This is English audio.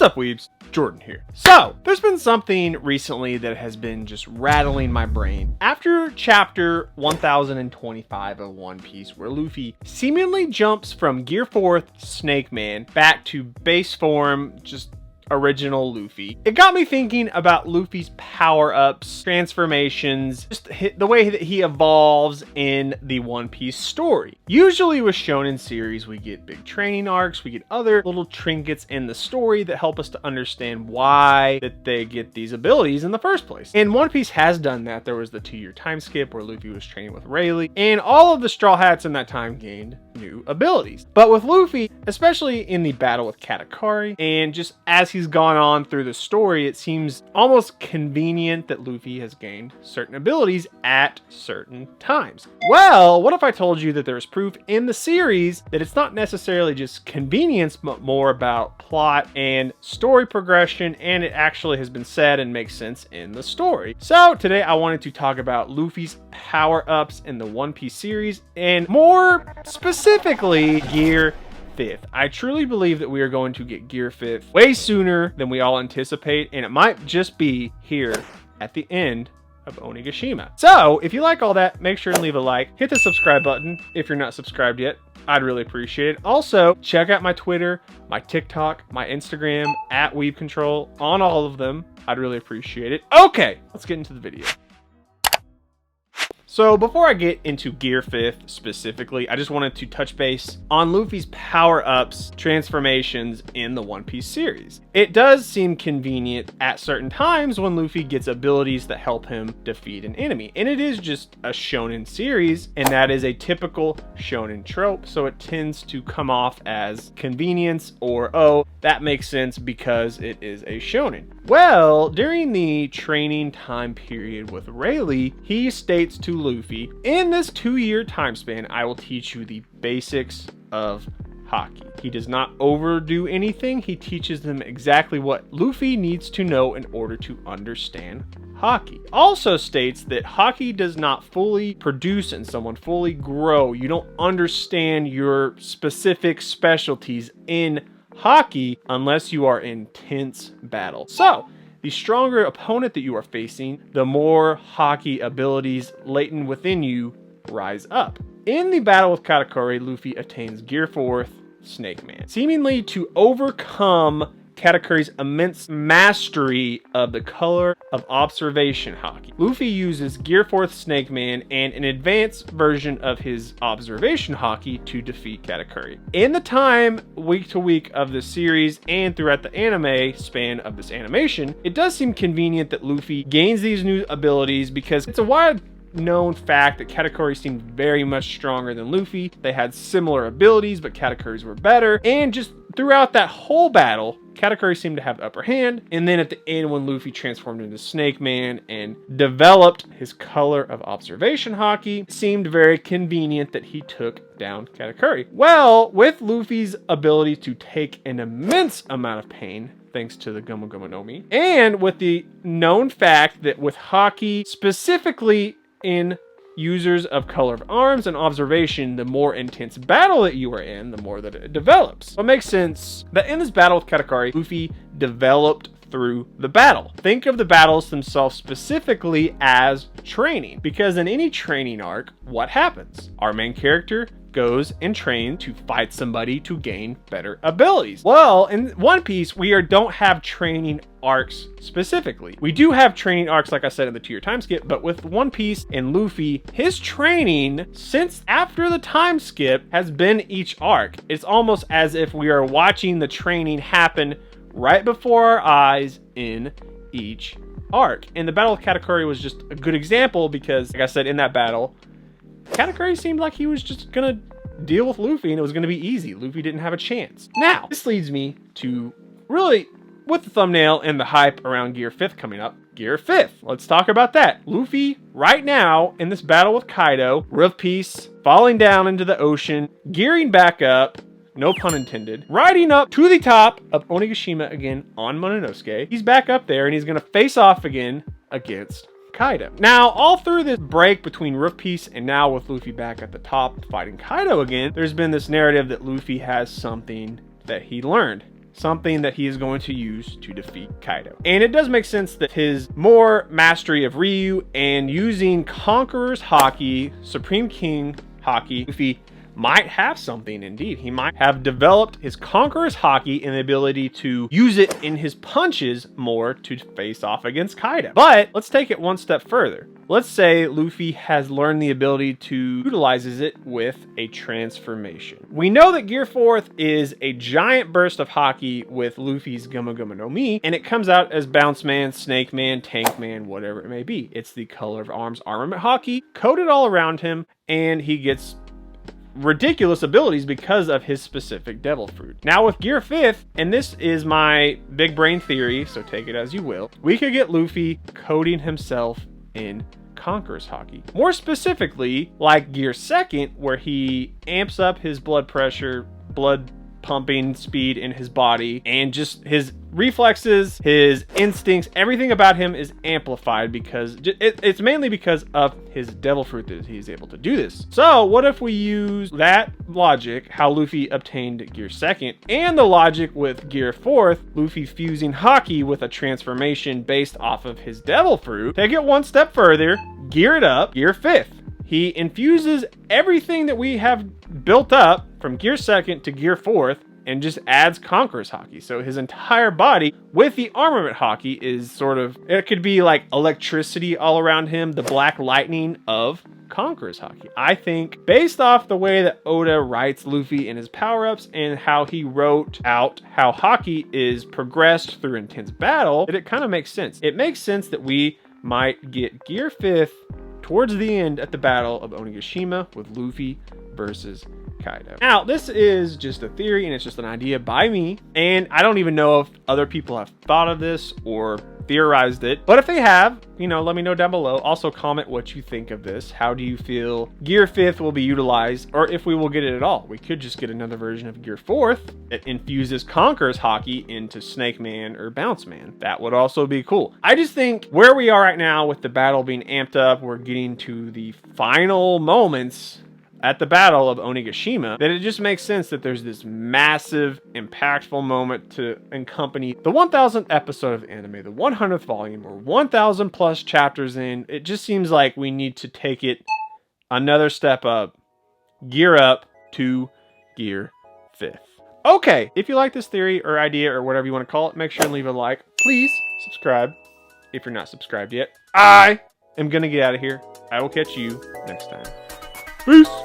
up, weebs? Jordan here. So, there's been something recently that has been just rattling my brain. After chapter 1025 of One Piece, where Luffy seemingly jumps from Gear 4th Snake Man back to base form, just original Luffy, it got me thinking about Luffy's power-ups, transformations, just the way that he evolves in the One Piece story. Usually with shonen series, we get big training arcs, we get other little trinkets in the story that help us to understand why that they get these abilities in the first place. And One Piece has done that. There was the 2-year time skip where Luffy was training with Rayleigh, and all of the Straw Hats in that time gained new abilities. But with Luffy, especially in the battle with Katakari, and just as he's gone on through the story, it seems almost convenient that Luffy has gained certain abilities at certain times. Well, what if I told you that there's proof in the series that it's not necessarily just convenience, but more about plot and story progression, and it actually has been said and makes sense in the story. So today I wanted to talk about Luffy's power-ups in the One Piece series, and more specifically, Gear 5th. I truly believe that we are going to get Gear 5th way sooner than we all anticipate, and it might just be here at the end of Onigashima. So if you like all that, make sure and leave a like, hit the subscribe button if you're not subscribed yet. I'd really appreciate it. Also, check out my Twitter, my TikTok, my Instagram, @WeebControl, on all of them. I'd really appreciate it. Okay, let's get into the video. So before I get into Gear 5th specifically, I just wanted to touch base on Luffy's power-ups, transformations in the One Piece series. It does seem convenient at certain times when Luffy gets abilities that help him defeat an enemy. And it is just a shonen series, and that is a typical shonen trope, so it tends to come off as convenience or, oh, that makes sense because it is a shonen. Well, during the training time period with Rayleigh, he states to Luffy, in this 2-year time span, I will teach you the basics of Haki. He does not overdo anything. He teaches them exactly what Luffy needs to know in order to understand Haki. Also states that Haki does not fully produce in someone, fully grow. You don't understand your specific specialties in Haki unless you are in tense battle. So, the stronger opponent that you are facing, the more Haki abilities latent within you rise up. In the battle with Katakari, Luffy attains Gear 4th Snake Man, seemingly to overcome Katakuri's immense mastery of the color of observation Haki. Luffy uses Gear 4th Snake Man and an advanced version of his observation Haki to defeat Katakuri. In the time week to week of this series and throughout the anime span of this animation, it does seem convenient that Luffy gains these new abilities because it's a wide known fact that Katakuri seemed very much stronger than Luffy. They had similar abilities, but Katakuri's were better, and just throughout that whole battle, Katakuri seemed to have the upper hand, and then at the end when Luffy transformed into Snake Man and developed his color of observation Haki, it seemed very convenient that he took down Katakuri. Well, with Luffy's ability to take an immense amount of pain, thanks to the Gomu Gomu no Mi, and with the known fact that with Haki, specifically in users of color of arms and observation, the more intense battle that you are in, the more that it develops. So it makes sense that in this battle with Katakari, Luffy developed through the battle. Think of the battles themselves specifically as training, because in any training arc, what happens? Our main character goes and trains to fight somebody to gain better abilities. Well, in One Piece, we don't have training arcs specifically. We do have training arcs, like I said, in the 2-year time skip, but with One Piece and Luffy, his training since after the time skip has been each arc. It's almost as if we are watching the training happen right before our eyes in each arc. And the battle with Katakuri was just a good example because, like I said, in that battle, Katakuri seemed like he was just gonna deal with Luffy and it was gonna be easy. Luffy didn't have a chance. Now, this leads me to really, with the thumbnail and the hype around Gear 5th coming up, Gear 5th. Let's talk about that. Luffy, right now, in this battle with Kaido, Roof Piece, falling down into the ocean, gearing back up, no pun intended, riding up to the top of Onigashima again on Mononosuke. He's back up there and he's gonna face off again against Kaido. Now, all through this break between Roof Piece and now with Luffy back at the top fighting Kaido again, there's been this narrative that Luffy has something that he learned. something that he is going to use to defeat Kaido. And it does make sense that his more mastery of Ryu and using Conqueror's Haki, Supreme King Haki, Luffy might have something indeed. He might have developed his Conqueror's Haki and the ability to use it in his punches more to face off against Kaido. But let's take it one step further. Let's say Luffy has learned the ability to utilizes it with a transformation. We know that Gear 4th is a giant burst of Haki with Luffy's Guma Guma no Mi, and it comes out as Bounce Man, Snake Man, Tank Man, whatever it may be. It's the color of arms armament Haki coated all around him, and he gets ridiculous abilities because of his specific devil fruit. Now with Gear 5th, and this is my big brain theory, so take it as you will, we could get Luffy coating himself in Conqueror's Haki. More specifically, like Gear 2nd, where he amps up his blood pressure, blood pumping speed in his body, and just his reflexes, his instincts, everything about him is amplified because it's mainly because of his devil fruit that he's able to do this. So what if we use that logic, how Luffy obtained Gear 2nd, and the logic with Gear 4th, Luffy fusing Haki with a transformation based off of his devil fruit, take it one step further, gear it up, Gear 5th. He infuses everything that we have built up from Gear 2nd to Gear 4th and just adds Conqueror's Haki. So his entire body with the armament Haki is sort of, it could be like electricity all around him, the black lightning of Conqueror's Haki. I think based off the way that Oda writes Luffy in his power-ups and how he wrote out how Haki is progressed through intense battle, that it kind of makes sense. It makes sense that we might get Gear 5th towards the end at the Battle of Onigashima with Luffy versus Kaido. Now, this is just a theory and it's just an idea by me, and I don't even know if other people have thought of this or theorized it, but if they have, you know, let me know down below. Also comment what you think of this. How do you feel Gear 5th will be utilized, or if we will get it at all? We could just get another version of Gear 4th that infuses Conqueror's Haki into Snake Man or Bounce Man. That would also be cool. I just think where we are right now with the battle being amped up, we're getting to the final moments at the Battle of Onigashima, that it just makes sense that there's this massive, impactful moment to accompany the 1000th episode of anime, the 100th volume, or 1000 plus chapters in. It just seems like we need to take it another step up, gear up to Gear 5th. Okay, if you like this theory or idea or whatever you want to call it, make sure and leave a like. Please subscribe if you're not subscribed yet. I am gonna get out of here. I will catch you next time. Peace.